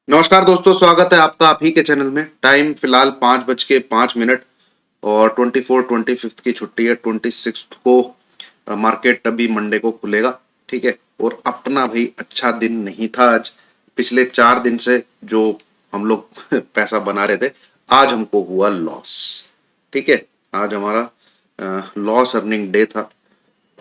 नमस्कार दोस्तों, स्वागत है आपका आप ही के चैनल में। टाइम फिलहाल 5:05 और 24-25 की छुट्टी है। 26 को मार्केट अभी मंडे को खुलेगा। ठीक है। और अपना भाई अच्छा दिन नहीं था आज। पिछले 4 दिन से जो हम लोग पैसा बना रहे थे, आज हमको हुआ लॉस। ठीक है। आज हमारा लॉस अर्निंग डे था।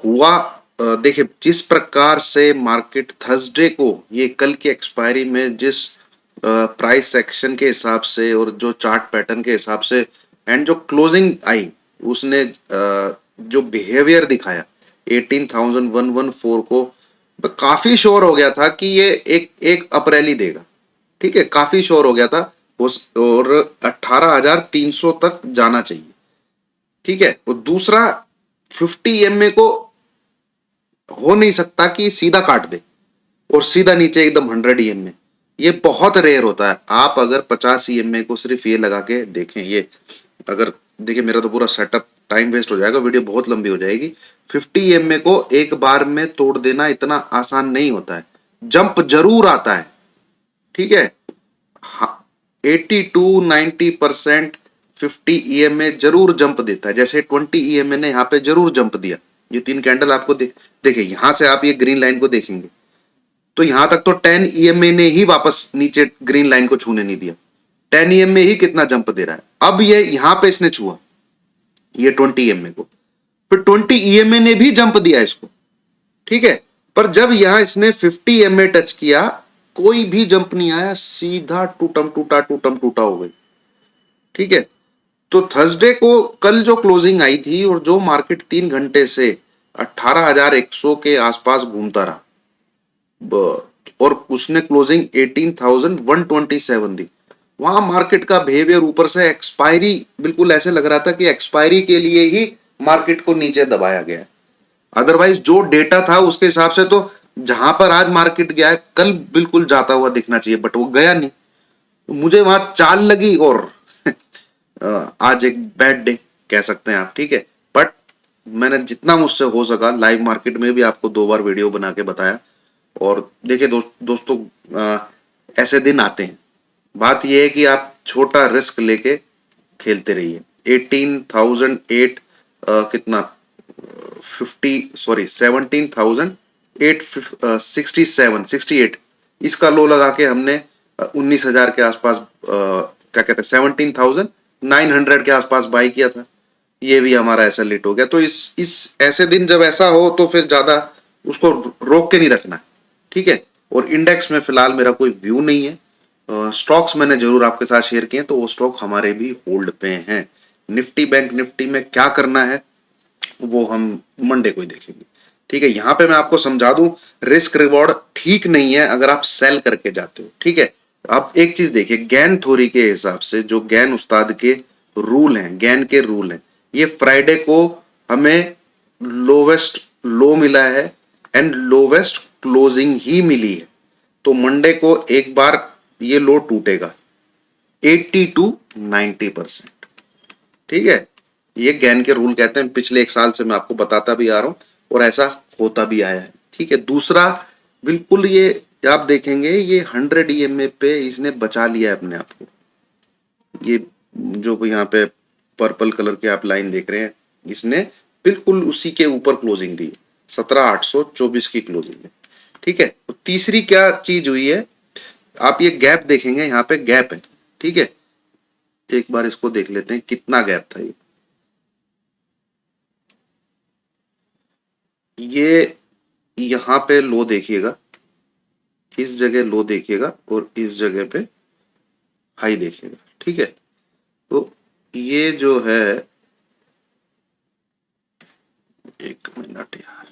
हुआ देखिए, जिस प्रकार से मार्केट थर्सडे को ये कल की एक्सपायरी में जिस प्राइस सेक्शन के हिसाब से और जो चार्ट पैटर्न के हिसाब से एंड जो क्लोजिंग आई, उसने जो बिहेवियर दिखाया 18,114 को, काफी श्योर हो गया था कि ये एक एक अप्रैल ही देगा। ठीक है, काफी श्योर हो गया था उस, और 18,300 तक जाना चाहिए। ठीक है। और दूसरा, 50 MA को हो नहीं सकता कि सीधा काट दे और सीधा नीचे एकदम 100 EMA। ये बहुत रेयर होता है। आप अगर 50 EMA को सिर्फ ये लगा के देखें, ये अगर देखिए, मेरा तो पूरा सेटअप टाइम वेस्ट हो जाएगा, वीडियो बहुत लंबी हो जाएगी। 50 MA को एक बार में तोड़ देना इतना आसान नहीं होता है। जंप जरूर आता है। ठीक है। 80 to 90% 50 EMA जरूर जंप देता है। जैसे 20 EMA ने यहाँ पे जरूर जंप दिया। ये 3 कैंडल आपको देखिए, यहां से आप ये ग्रीन लाइन को देखेंगे तो यहां तक तो 10 EMA ने ही वापस नीचे ग्रीन लाइन को छूने नहीं दिया। 10 EMA ही कितना जंप दे रहा है। अब ये यहां पे इसने छुआ ये 20 EMA को, फिर 20 EMA ने भी जंप दिया इसको। ठीक है। पर जब यहां इसने 50 MA टच किया, कोई भी जंप नहीं आया, सीधा टूटम टूटा टूटम टूटा हो गई। ठीक है। तो थर्सडे को कल जो क्लोजिंग आई थी और जो मार्केट 3 घंटे से 18,100 के आसपास घूमता रहा, और उसने क्लोजिंग 18,127 दी। वहां मार्केट का बिहेवियर ऊपर से एक्सपायरी, बिल्कुल ऐसे लग रहा था कि एक्सपायरी के लिए ही मार्केट को नीचे दबाया गया है। अदरवाइज जो डेटा था उसके हिसाब से तो जहां पर आज मार्केट गया है, कल बिल्कुल जाता हुआ दिखना चाहिए, बट वो गया नहीं। तो मुझे वहां चाल लगी और आज एक बैड डे कह सकते हैं आप। ठीक है। बट मैंने जितना मुझसे हो सका लाइव मार्केट में भी आपको 2 बार वीडियो बना के बताया। और देखिए दोस्तों, ऐसे दिन आते हैं। बात यह है कि आप छोटा रिस्क लेके खेलते रहिए। 18,008 कितना 17,867 इसका लो लगा के हमने 19,000 के आसपास, क्या कहते हैं, 17,900 के आसपास बाई किया था। ये भी हमारा ऐसा लेट हो गया। तो इस ऐसे दिन जब ऐसा हो तो फिर ज्यादा उसको रोक के नहीं रखना। ठीक है। और इंडेक्स में फिलहाल मेरा कोई व्यू नहीं है। स्टॉक्स मैंने जरूर आपके साथ शेयर किए, तो वो स्टॉक हमारे भी होल्ड पे हैं। निफ्टी बैंक निफ्टी में क्या करना है वो हम मंडे को ही देखेंगे। ठीक है। यहां पे मैं आपको समझा दूं, रिस्क रिवॉर्ड ठीक नहीं है अगर आप सेल करके जाते हो। ठीक है। आप एक चीज देखिए, गैन थ्योरी के हिसाब से जो गैन उस्ताद के रूल हैं, गैन के रूल हैं, ये फ्राइडे को हमें लोवेस्ट लो मिला है एंड लोवेस्ट क्लोजिंग ही मिली है। तो मंडे को एक बार ये लो टूटेगा 80 to 90%। ठीक है। ये गैन के रूल कहते हैं, पिछले 1 साल से मैं आपको बताता भी आ रहा हूं और ऐसा होता भी आया है। ठीक है। दूसरा, बिल्कुल ये आप देखेंगे, ये 100 EMA पे इसने बचा लिया है अपने आप को। ये जो यहाँ पे पर्पल कलर के आप लाइन देख रहे हैं, इसने बिल्कुल उसी के ऊपर क्लोजिंग दी। 17,824 की क्लोजिंग है। ठीक है। तो तीसरी क्या चीज हुई है, आप ये गैप देखेंगे, यहाँ पे गैप है। ठीक है। एक बार इसको देख लेते हैं कितना गैप था ये यहाँ पे लो देखिएगा, इस जगह लो देखिएगा और इस जगह पे हाई देखिएगा। ठीक है। तो ये जो है, एक मिनट यार,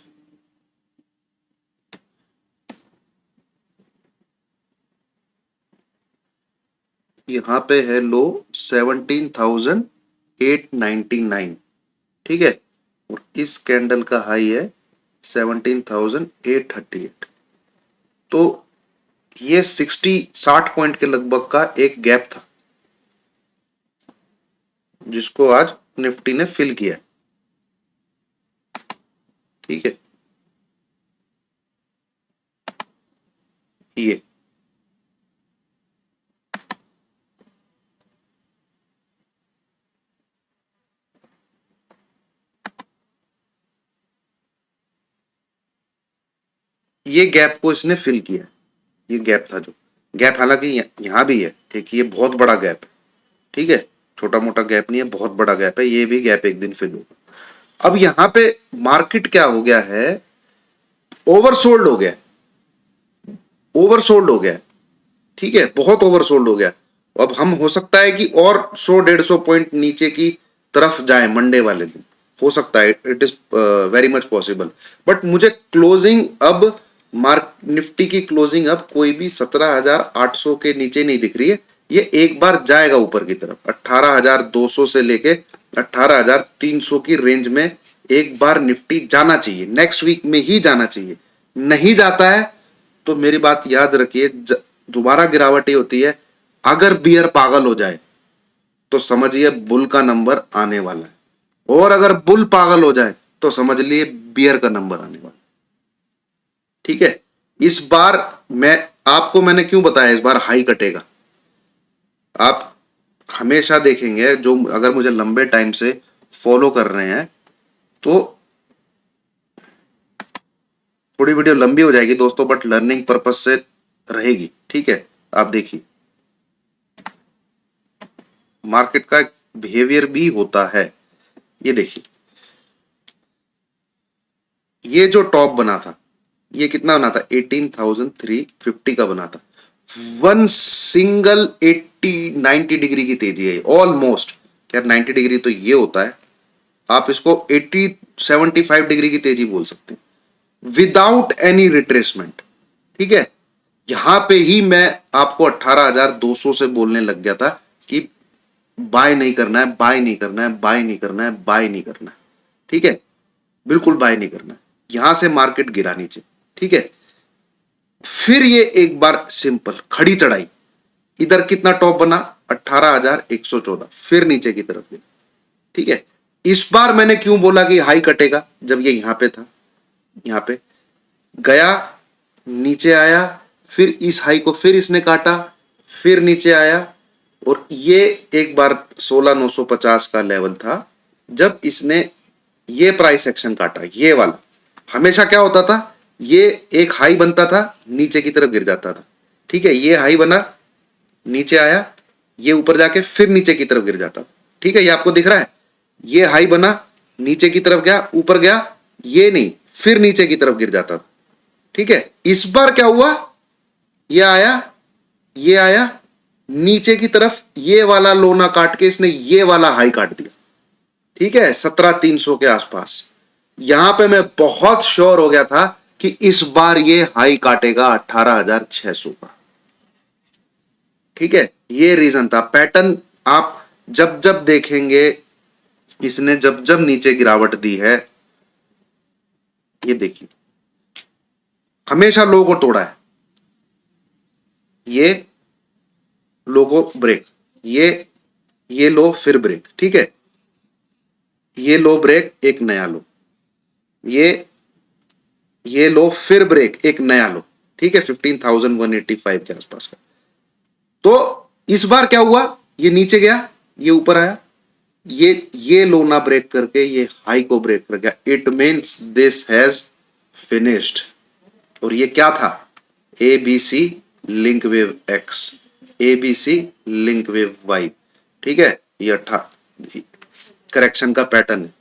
यहाँ पे है लो 17,899। ठीक है। और इस कैंडल का हाई है 17,838। तो ये 60 पॉइंट के लगभग का एक गैप था, जिसको आज निफ्टी ने फिल किया। ठीक है। ये ये गैप को इसने फिल किया। ये गैप था, जो गैप हालांकि यहाँ भी है एक, ये बहुत बड़ा गैप है, ठीक है, छोटा मोटा गैप नहीं है, बहुत बड़ा गैप है, ये भी गैप एक दिन फिल होगा। अब यहाँ पे मार्केट क्या हो गया है, ओवरसोल्ड हो गया, ओवरसोल्ड हो गया, ठीक है, बहुत ओवरसोल्ड हो गया। अब हम हो सकता है कि और 100-150 पॉइंट नीचे की तरफ जाए मंडे वाले दिन, हो सकता है, it is very much possible. But मुझे क्लोजिंग अब मार्क निफ्टी की क्लोजिंग अब कोई भी 17,800 के नीचे नहीं दिख रही है। ये एक बार जाएगा ऊपर की तरफ 18,200 से लेके 18,300 की रेंज में एक बार निफ्टी जाना चाहिए, नेक्स्ट वीक में ही जाना चाहिए। नहीं जाता है तो मेरी बात याद रखिए, दोबारा गिरावट ही होती है। अगर बियर पागल हो जाए तो समझिए बुल का नंबर आने वाला है, और अगर बुल पागल हो जाए तो समझ लिए बियर का नंबर आने वाला है, ठीक है। इस बार मैंने क्यों बताया इस बार हाई कटेगा। आप हमेशा देखेंगे, जो अगर मुझे लंबे टाइम से फॉलो कर रहे हैं तो थोड़ी वीडियो लंबी हो जाएगी दोस्तों, बट लर्निंग पर्पस से रहेगी, ठीक है। आप देखिए मार्केट का बिहेवियर भी होता है। ये देखिए, ये जो टॉप बना था, ये कितना बना था, 18,350 का बना था। वन सिंगल 80-90 डिग्री की तेजी है ऑलमोस्ट, यार 90 डिग्री तो ये होता है, आप इसको 80-75 डिग्री की तेजी बोल सकते हैं, विदाउट एनी रिट्रेसमेंट, ठीक है। यहां पे ही मैं आपको 18,200 से बोलने लग गया था कि बाय नहीं करना है, बाय नहीं करना है, बाय नहीं करना है, बाय नहीं करना है, ठीक है, बिल्कुल बाय नहीं करना है। यहां से मार्केट गिरा नीचे, ठीक है। फिर ये एक बार सिंपल खड़ी चढ़ाई, इधर कितना टॉप बना 18,114, फिर नीचे की तरफ गिरा, ठीक है। इस बार मैंने क्यों बोला कि हाई कटेगा, जब ये यहां पे था, यहां पे गया, नीचे आया, फिर इस हाई को फिर इसने काटा, फिर नीचे आया, और ये एक बार 16,950 का लेवल था जब इसने ये प्राइस एक्शन काटा, ये वाला। हमेशा क्या होता था, ये एक हाई बनता था, नीचे की तरफ गिर जाता था, ठीक है। ये हाई बना, नीचे आया, ये ऊपर जाके फिर नीचे की तरफ गिर जाता था, ठीक है। ये आपको दिख रहा है, ये हाई बना, नीचे की तरफ गया, ऊपर गया, ये नहीं, फिर नीचे की तरफ गिर जाता था, ठीक है। इस बार क्या हुआ, ये आया, ये आया, नीचे की तरफ ये वाला लोना काट के इसने ये वाला हाई काट दिया, ठीक है, 17,300 के आसपास। यहां पे मैं बहुत श्योर हो गया था कि इस बार ये हाई काटेगा 18,600 का, ठीक है। ये रीजन था, पैटर्न आप जब जब देखेंगे, इसने जब जब नीचे गिरावट दी है, ये देखिए हमेशा लो को तोड़ा है, ये लो को ब्रेक, ये लो फिर ब्रेक, ठीक है, ये लो ब्रेक एक नया लो, ये लो फिर ब्रेक एक नया लो, ठीक है, 15,185 के आसपास का। तो इस बार क्या हुआ, ये नीचे गया, ये ऊपर आया, ये लो ना ब्रेक करके ये हाई को ब्रेक कर गया, it means this has finished. और ये क्या था, ABC link wave X, ABC link wave Y, ठीक है। ये करेक्शन का पैटर्न है,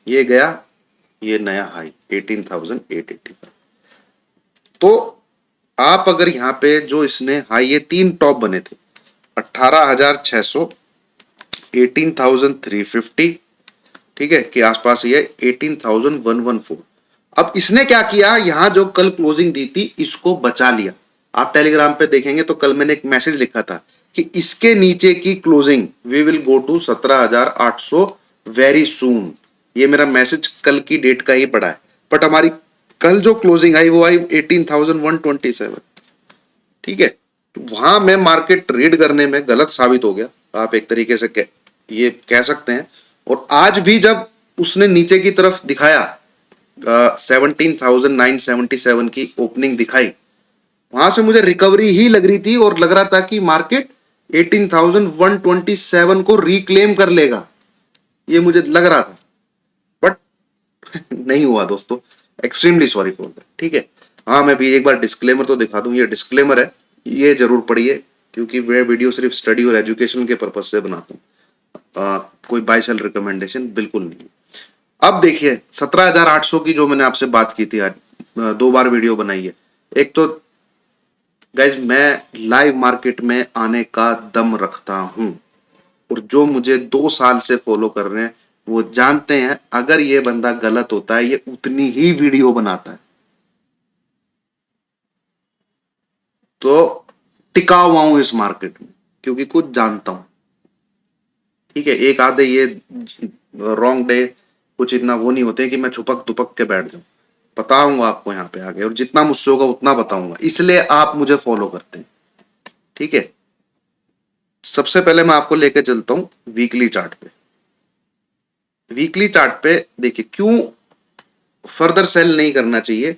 ये गया, ये नया हाई 18,885। तो आप अगर यहां पे जो इसने हाई, ये तीन टॉप बने थे, 18,600, 18,350, ठीक है, के आसपास, ये 18,114। अब इसने क्या किया, यहां जो कल क्लोजिंग दी थी इसको बचा लिया। आप टेलीग्राम पे देखेंगे तो कल मैंने एक मैसेज लिखा था कि इसके नीचे की closing we will go to 17,800 very soon. ये मेरा मैसेज कल की डेट का ही पड़ा है, बट हमारी कल जो क्लोजिंग आई वो आई 18,127, ठीक है। वहां मैं मार्केट रीड करने में गलत साबित हो गया, आप एक तरीके से ये कह सकते हैं। और आज भी जब उसने नीचे की तरफ दिखाया, 17,977 की ओपनिंग दिखाई, वहां से मुझे रिकवरी ही लग रही थी और लग रहा था कि मार्केट 18,127 को रिक्लेम कर लेगा, ये मुझे लग रहा था, बट नहीं हुआ दोस्तों, एक्सट्रीमली सॉरी फॉर दैट, ठीक है। हाँ, मैं भी एक बार डिस्क्लेमर तो दिखा दूं, ये डिस्क्लेमर है, ये जरूर पढ़िए, क्योंकि मैं वीडियो सिर्फ स्टडी और एजुकेशन के पर्पज से बनाता हूँ, कोई बाय सेल रिकमेंडेशन बिल्कुल नहीं। अब देखिए 17,800 की जो मैंने आपसे बात की थी आज, 2 बार वीडियो बनाई है। एक तो गाइज मैं लाइव मार्केट में आने का दम रखता हूं, और जो मुझे 2 साल से फॉलो कर रहे हैं वो जानते हैं, अगर ये बंदा गलत होता है ये उतनी ही वीडियो बनाता है। तो टिका हुआ हूं इस मार्केट में क्योंकि कुछ जानता हूं। ठीक है, एक आधे ये रॉन्ग डे कुछ इतना वो नहीं होते कि मैं छुपक दुपक के बैठ जाऊं, बताऊंगा आपको यहाँ पे आगे, और जितना मुझसे होगा उतना बताऊंगा, इसलिए आप मुझे फॉलो करते हैं। ठीक है, सबसे पहले मैं आपको लेके चलता हूं वीकली चार्ट पे। वीकली चार्ट पे देखिए क्यों फर्दर सेल नहीं करना चाहिए।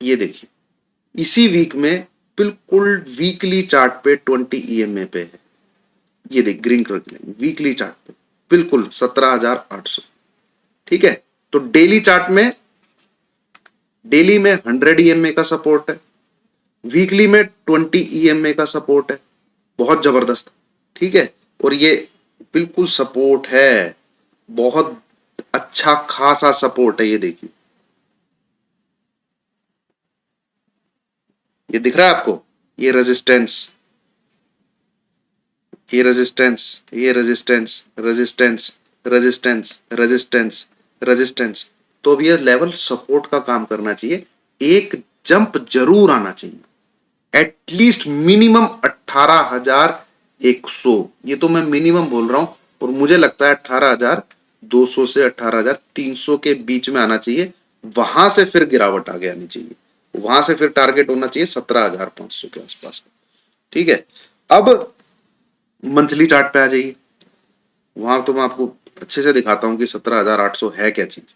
ये देखिए इसी वीक में बिल्कुल वीकली चार्ट पे 20 ईएमए पे है, ये देख ग्रीन कलर की लाइन वीकली चार्ट पे बिल्कुल 17,800। ठीक है, तो डेली चार्ट में, डेली में 100 ईएमए का सपोर्ट है, वीकली में 20 ईएमए का सपोर्ट है, बहुत जबरदस्त। ठीक है, और ये बिल्कुल सपोर्ट है, बहुत अच्छा खासा सपोर्ट है। ये देखिए, ये दिख रहा है आपको, ये रेजिस्टेंस, ये रेजिस्टेंस, ये resistance, resistance, resistance, resistance, resistance. तो अब ये लेवल सपोर्ट का काम करना चाहिए, एक जंप जरूर आना चाहिए, एटलीस्ट मिनिमम 18,100। ये तो मैं मिनिमम बोल रहा हूं, और मुझे लगता है 18,200 से 18,300 के बीच में आना चाहिए, वहां से फिर गिरावट आगे आनी चाहिए, वहां से फिर टारगेट होना चाहिए 17,500 के आसपास। ठीक है, अब मंथली चार्ट पे आ जाइए, वहां तो मैं आपको अच्छे से दिखाता हूं कि 17,800 है क्या चीज।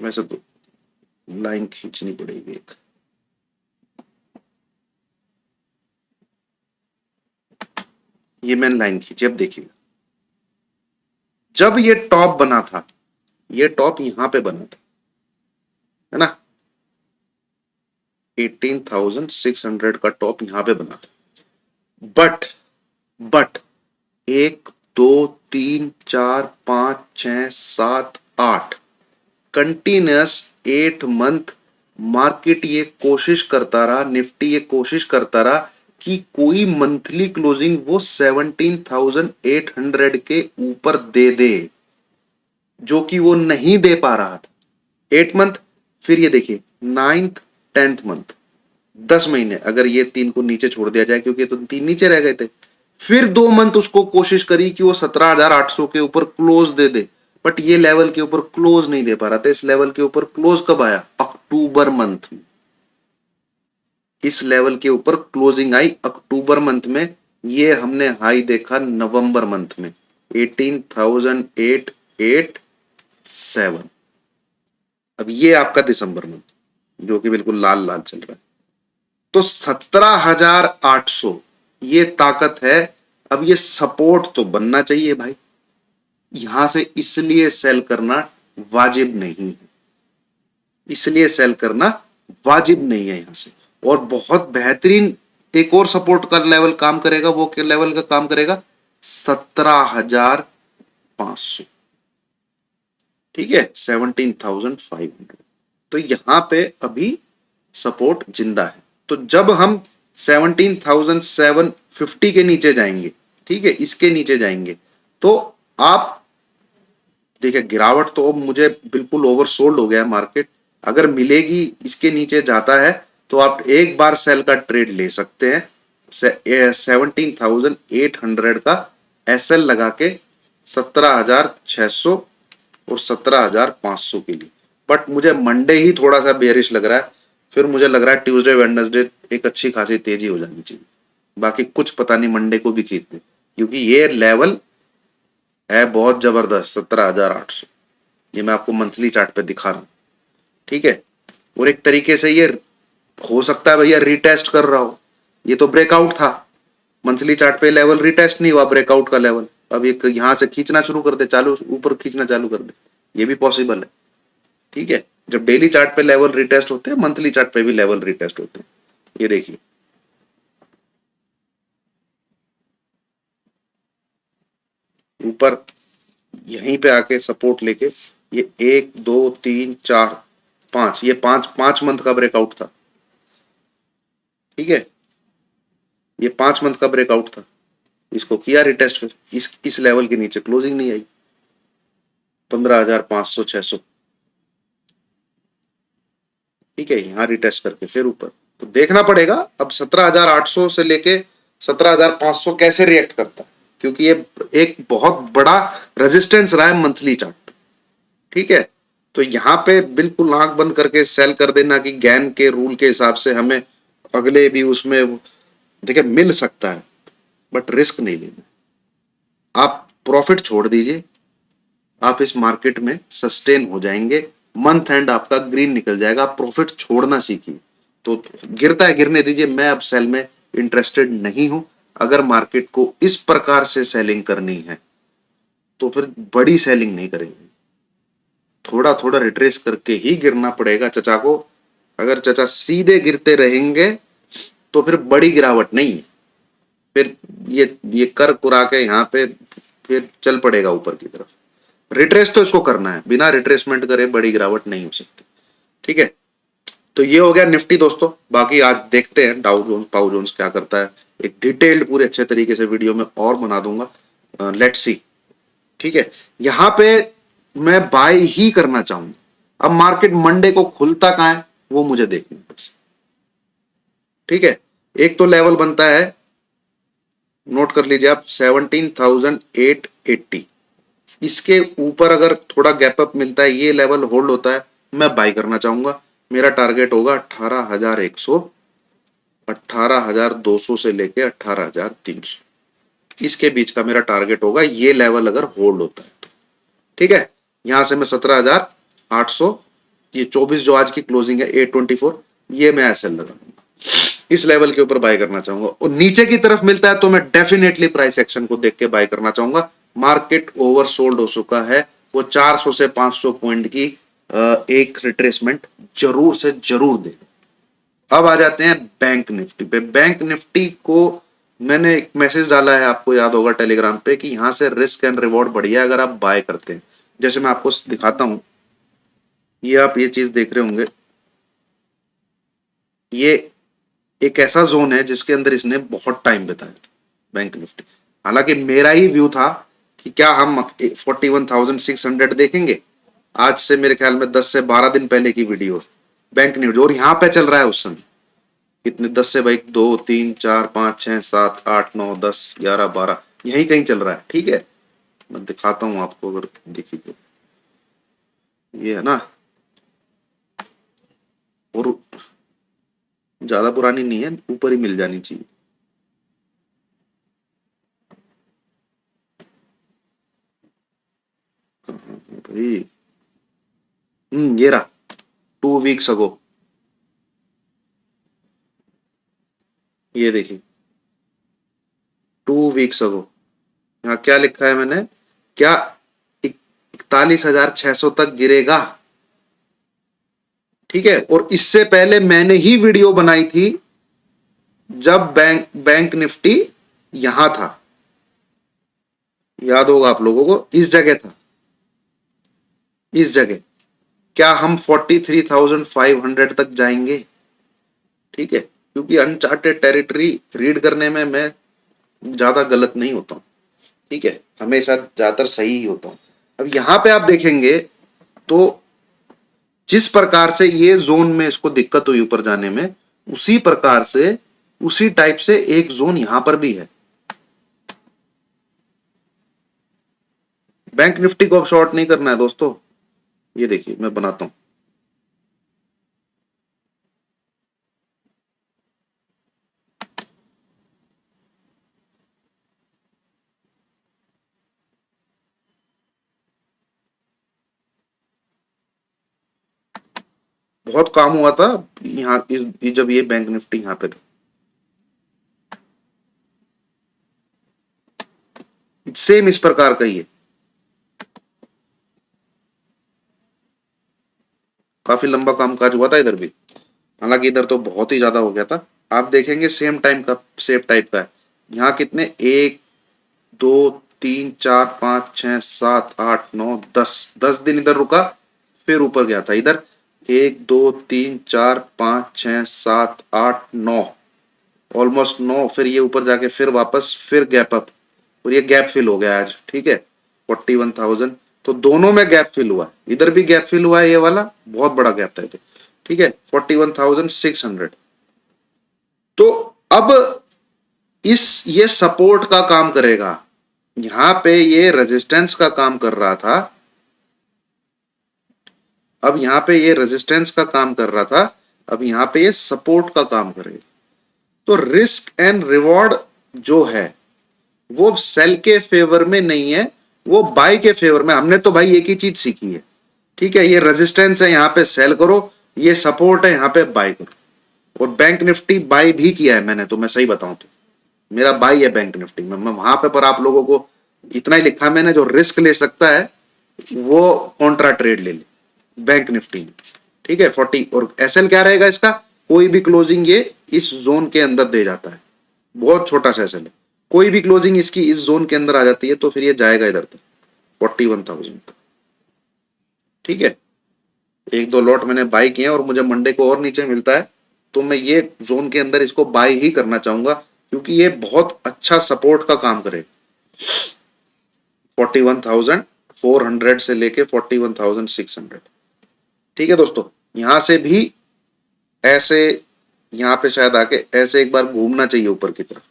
वैसे तो लाइन खींचनी पड़ेगी एक, ये मैंने लाइन खींची। अब देखिए जब ये टॉप बना था, ये टॉप यहां पे बना था, है ना, 18,600 का टॉप यहां पे बना था। बट 1 2 3 4 5 6 7 8 कंटिन्यूस 8 मंथ मार्केट ये कोशिश करता रहा, निफ्टी ये कोशिश करता रहा कि कोई मंथली क्लोजिंग वो 17,800 के ऊपर दे दे, जो कि वो नहीं दे पा रहा था। 8 मंथ, फिर ये देखिए 9th 10th मंथ, 10 महीने अगर ये 3 को नीचे छोड़ दिया जाए, क्योंकि तो 3 नीचे रह गए थे, फिर 2 मंथ उसको कोशिश करी कि वो 17,800 के ऊपर क्लोज दे दे, बट ये लेवल के ऊपर क्लोज नहीं दे पा रहा था। इस लेवल के ऊपर क्लोज कब आया? अक्टूबर मंथ में। इस लेवल के ऊपर क्लोजिंग आई अक्टूबर मंथ में, ये हमने हाई देखा नवंबर मंथ में 18,887। अब ये आपका दिसंबर मंथ जो कि बिल्कुल लाल लाल चल रहा है। तो 17,800 ये ताकत है। अब ये सपोर्ट तो बनना चाहिए भाई, यहां से इसलिए सेल करना वाजिब नहीं है, इसलिए सेल करना वाजिब नहीं है यहां से। और बहुत बेहतरीन एक और सपोर्ट का लेवल काम करेगा, वो के लेवल का काम करेगा 17,500। ठीक है, 17,500। तो यहां पे अभी सपोर्ट जिंदा है। तो जब हम 17,750 के नीचे जाएंगे, ठीक है, इसके नीचे जाएंगे, तो आप देखिए गिरावट तो अब मुझे बिल्कुल ओवरसोल्ड हो गया है मार्केट। अगर मिलेगी इसके नीचे जाता है तो आप एक बार सेल का ट्रेड ले सकते हैं 17,800 का एसएल लगा के 17,600 और 17,500 के लिए। बट मुझे मंडे ही थोड़ा सा बेरिश लग रहा है, फिर मुझे लग रहा है ट्यूसडे वेडनेसडे एक अच्छी खासी तेजी हो जानी चाहिए। बाकी कुछ पता नहीं, मंडे को भी खींच दे, क्योंकि ये लेवल है बहुत जबरदस्त 17,800। ये मैं आपको मंथली चार्ट पे दिखा रहा हूं। ठीक है, और एक तरीके से ये हो सकता है भैया रीटेस्ट कर रहा हो, ये तो ब्रेकआउट था मंथली चार्ट पे, लेवल रीटेस्ट नहीं हुआ, ब्रेकआउट का लेवल। अब एक यहां से खींचना शुरू कर दे, चालू ऊपर खींचना चालू कर दे, ये भी पॉसिबल है। ठीक है, जब डेली चार्ट पे लेवल रिटेस्ट होते हैं, मंथली चार्ट पे भी लेवल रिटेस्ट होते हैं। ये देखिए, ऊपर यहीं पे आके सपोर्ट लेके ये 1 2 3 4 5, ये 5 मंथ का ब्रेकआउट था। ठीक है, ये 5 मंथ का ब्रेकआउट था, इसको किया रिटेस्ट, फिर इस लेवल के नीचे क्लोजिंग नहीं आई, 15,500 600। ठीक है, यहां रिटेस्ट करके फिर ऊपर, तो देखना पड़ेगा अब 17,800 से लेके 17,500 कैसे रिएक्ट करता है, क्योंकि ये एक बहुत बड़ा रेजिस्टेंस रहा है मंथली चार्ट। ठीक है, तो यहां पे बिल्कुल आंख बंद करके सेल कर देना कि गैन के रूल के हिसाब से हमें अगले भी उसमें देखिए मिल सकता है, बट रिस्क नहीं लेना। आप प्रॉफिट छोड़ दीजिए, आप इस मार्केट में सस्टेन हो जाएंगे, मंथ एंड आपका ग्रीन निकल जाएगा, आप प्रॉफिट छोड़ना सीखिए। तो गिरता है गिरने दीजिए, मैं अब सेल में इंटरेस्टेड नहीं हूं। अगर मार्केट को इस प्रकार से सेलिंग करनी है तो फिर बड़ी सेलिंग नहीं करेंगे, थोड़ा थोड़ा रिट्रेस करके ही गिरना पड़ेगा चचा को। अगर चचा सीधे गिरते रहेंगे तो फिर बड़ी गिरावट नहीं है, फिर ये कर कुरा के यहाँ पे फिर चल पड़ेगा ऊपर की तरफ। रिट्रेस तो इसको करना है, बिना रिट्रेसमेंट करे बड़ी गिरावट नहीं हो सकती। ठीक है, तो ये हो गया निफ्टी दोस्तों। बाकी आज देखते हैं डाउ जोन्स पाउ जोन्स क्या करता है, एक डिटेल्ड पूरे अच्छे तरीके से वीडियो में और बना दूंगा, लेट्स सी। ठीक है, यहां पे मैं बाय ही करना चाहूंगा। अब मार्केट मंडे को खुलता कहां है वो मुझे देखना है बस। ठीक है, एक तो लेवल बनता है, नोट कर लीजिए आप, 17,880। इसके ऊपर अगर थोड़ा गैप अप मिलता है, ये लेवल होल्ड होता है, मैं बाय करना चाहूंगा। मेरा टारगेट होगा 18,100, 18,200 से लेके 18,300, इसके बीच का मेरा टारगेट होगा, ये लेवल अगर होल्ड होता है तो। ठीक है, यहां से मैं 17,800, ये 24 जो आज की क्लोजिंग है 824, ये मैं ऐसे लगाऊंगा, इस लेवल के ऊपर बाय करना चाहूंगा। और नीचे की तरफ मिलता है तो मैं डेफिनेटली प्राइस एक्शन को देख के बाय करना चाहूंगा। मार्केट ओवरसोल्ड हो चुका है, वो 400 से 500 पॉइंट की एक रिट्रेसमेंट जरूर से जरूर दे। अब आ जाते हैं बैंक निफ्टी पे। बैंक निफ्टी को मैंने एक मैसेज डाला है, आपको याद होगा टेलीग्राम पे, कि यहां से रिस्क एंड रिवॉर्ड बढ़िया है अगर आप बाय करते हैं। जैसे मैं आपको दिखाता हूं, ये आप ये चीज देख रहे होंगे, ये एक ऐसा जोन है जिसके अंदर इसने बहुत टाइम बिताया बैंक निफ्टी। हालांकि मेरा ही व्यू था कि क्या हम 41,600 देखेंगे। आज से मेरे ख्याल में 10 से 12 दिन पहले की वीडियो बैंक निफ्टी, और यहां पे चल रहा है उस समय कितने, 10 से भाई 2 3 4 5 6 7 8 9 10 11 12, यही कहीं चल रहा है। ठीक है, मैं दिखाता हूं आपको, अगर देखिए तो ये है ना, और ज्यादा पुरानी नहीं है, ऊपर ही मिल जानी चाहिए। भाई ये रहा, 2 वीक्स अगो, ये देखिए 2 वीक्स अगो। यहाँ क्या लिखा है मैंने, क्या 41,600 तक गिरेगा। ठीक है, और इससे पहले मैंने ही वीडियो बनाई थी जब बैंक निफ्टी यहां था, याद होगा आप लोगों को, इस जगह था, इस जगह। क्या हम 43,500 तक जाएंगे। ठीक है, क्योंकि अनचार्टेड टेरिटरी रीड करने में मैं ज्यादा गलत नहीं होता हूं। ठीक है, हमेशा ज्यादातर सही ही होता हूं। अब यहां पे आप देखेंगे तो जिस प्रकार से ये जोन में इसको दिक्कत हुई ऊपर जाने में, उसी प्रकार से उसी टाइप से एक जोन यहां पर भी है। बैंक निफ्टी को अब शॉर्ट नहीं करना है दोस्तों। ये देखिए मैं बनाता हूं, बहुत काम हुआ था यहाँ जब ये बैंक निफ्टी यहाँ पे था, सेम इस प्रकार का ही है। काफी लंबा कामकाज हुआ था इधर भी, हालांकि इधर तो बहुत ही ज्यादा हो गया था। आप देखेंगे सेम टाइप का है। यहाँ कितने, 1 2 3 4 5 6 7 8 9 10 दिन इधर रुका, फिर ऊपर गया था इधर। 1 2 3 4 5 6 7 8 9, ऑलमोस्ट 9, फिर ये ऊपर जाके फिर वापस फिर गैप अप, और ये गैप फिल हो गया आज, ठीक है। 41,000, तो दोनों में गैप फिल हुआ, इधर भी गैप फिल हुआ है, ये वाला बहुत बड़ा गैप था ये तो, ठीक है। 41,600, तो अब ये सपोर्ट का काम करेगा। यहां पे ये रेजिस्टेंस का काम कर रहा था, अब यहां पे ये रेजिस्टेंस का काम कर रहा था, अब यहां पे ये सपोर्ट का काम करेगा। तो रिस्क एंड रिवॉर्ड जो है वो सेल के फेवर में नहीं है, वो बाय के फेवर में। हमने तो भाई एक ही चीज सीखी है, ठीक है। ये रेजिस्टेंस है, यहां पे सेल करो, ये सपोर्ट है, यहां पे बाय करो। और बैंक निफ्टी बाय भी किया है मैंने, तो मैं सही बताऊं तो मेरा बाय है बैंक निफ्टी में। मैं वहां पे पर आप लोगों को इतना ही लिखा मैंने, जो रिस्क ले सकता है वो कॉन्ट्रा ट्रेड ले ले बैंक निफ्टी में, ठीक है। 40, और एसएल क्या रहेगा इसका, कोई भी क्लोजिंग ये इस जोन के अंदर दे जाता है, बहुत छोटा सा एसएल है। कोई भी क्लोजिंग इसकी इस जोन के अंदर आ जाती है तो फिर ये जाएगा इधर तक 41,000 तक, ठीक है। 1 2 लॉट मैंने बाय किए और मुझे मंडे को और नीचे मिलता है, तो मैं ये जोन के अंदर इसको बाय ही करना चाहूंगा, क्योंकि ये बहुत अच्छा सपोर्ट का काम करे। 41,400 से लेके 41,600, ठीक है दोस्तों। यहां से भी ऐसे, यहां पे शायद आके ऐसे एक बार घूमना चाहिए ऊपर की तरफ।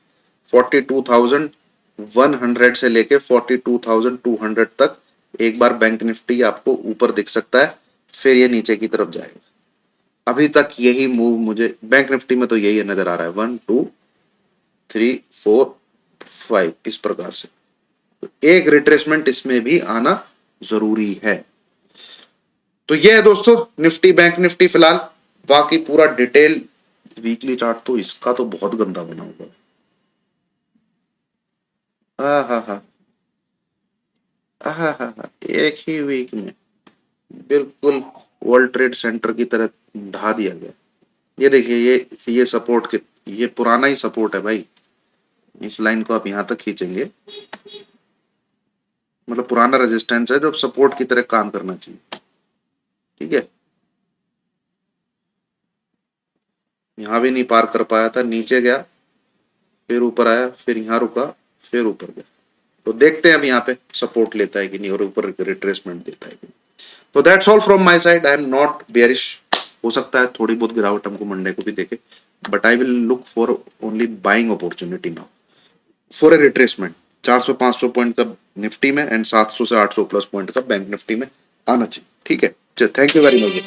42,100 से लेके 42,200 तक एक बार बैंक निफ्टी आपको ऊपर दिख सकता है, फिर ये नीचे की तरफ जाएगा। अभी तक यही मूव मुझे बैंक निफ्टी में तो यही नजर आ रहा है, 1 2 3 4 5 इस प्रकार से। तो एक रिट्रेसमेंट इसमें भी आना जरूरी है। तो ये है दोस्तों निफ्टी बैंक निफ्टी फिलहाल। बाकी पूरा डिटेल वीकली चार्ट तो इसका तो बहुत गंदा बना हुआ है। हाँ हाँ हाँ हाँ हाँ हाँ, एक ही वीक में बिल्कुल वर्ल्ड ट्रेड सेंटर की तरह ढा दिया गया। ये देखिए, ये सपोर्ट के, ये पुराना ही सपोर्ट है भाई। इस लाइन को आप यहां तक खींचेंगे, मतलब पुराना रेजिस्टेंस है जो सपोर्ट की तरह काम करना चाहिए, ठीक है। यहां भी नहीं पार कर पाया था, नीचे गया, फिर ऊपर आया, फिर यहां रुका, फिर ऊपर गया। तो देखते हैं अब यहाँ पे सपोर्ट लेता है कि नहीं और ऊपर रिट्रेसमेंट देता है कि नहीं। तो that's all from my side. I am not bearish. हो सकता है थोड़ी बहुत गिरावट हमको मंडे को भी देखे, but I will look for only buying opportunity now for a retracement. 400-500 point का निफ्टी में एंड 700 से 800 प्लस पॉइंट का बैंक निफ्टी में आना चाहिए, ठीक है। Thank you very much.